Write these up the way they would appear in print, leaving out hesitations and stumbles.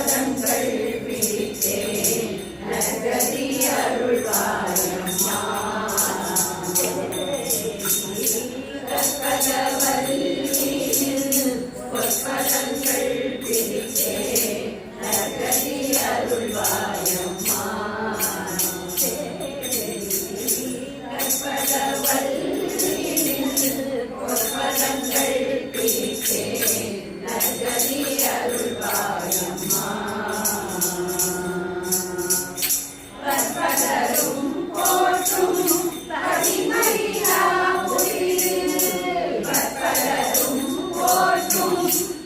பொற்பதங்கள் பிடித்தே நற்கதி அருள்வாயம்மா. கற்பகவல்லியில் பொற்பதங்கள் பிடித்தே நற்கதி அருள்வாயம்மா. பொற்பதங்கள் பிடித்தே நற்கதி அருள்வாயம்மா. கற்பகரும் போற்றும் பதிமையாபுரியில் கற்பகரும் போற்றும்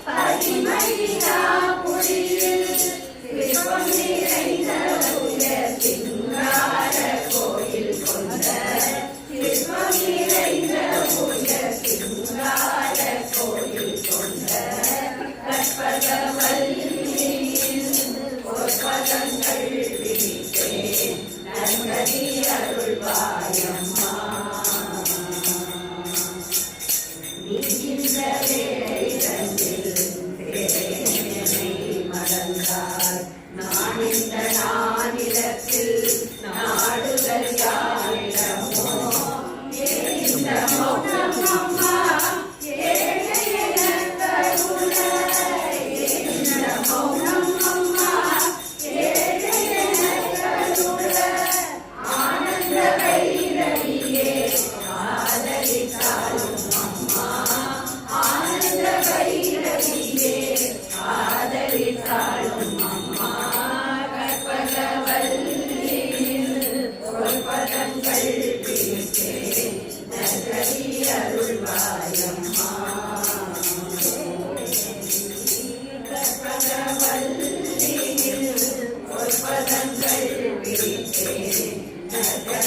பதிமையாபுரியில் விருப்பம் நிறைந்த உயர் சிங்கார கோயில் கொண்ட விருப்பம் நிறைந்த உயர் சிங்கார கோயில் கொண்ட கற்பகவல்லியில் பொற்பதங்கள் பிடித்தே நற்கதி அருள்வாயம்மா. நீகின்ற வேளையில் பேரேனை மறந்தார் நான் இந்த நானிலத்தில் நாடுதல் யாரிடமோ இந்த மௌனம் அம்மா ஏழையென கருண இந்த மௌனம் அம்மா ஏழையென கருண ஆனந்த வைரவியே ஆதரித்தாலும் அம்மா ஆனந்த வைரவியே ஆதரித்தாலும் அம்மா. கற்பகவல்லியில் பொற்பதங்கள் பிடித்தே நற்கதி அருள்வாயம்மா. கற்பகவல்லியில் பொற்பதங்கள் பிடித்தே நற்கதி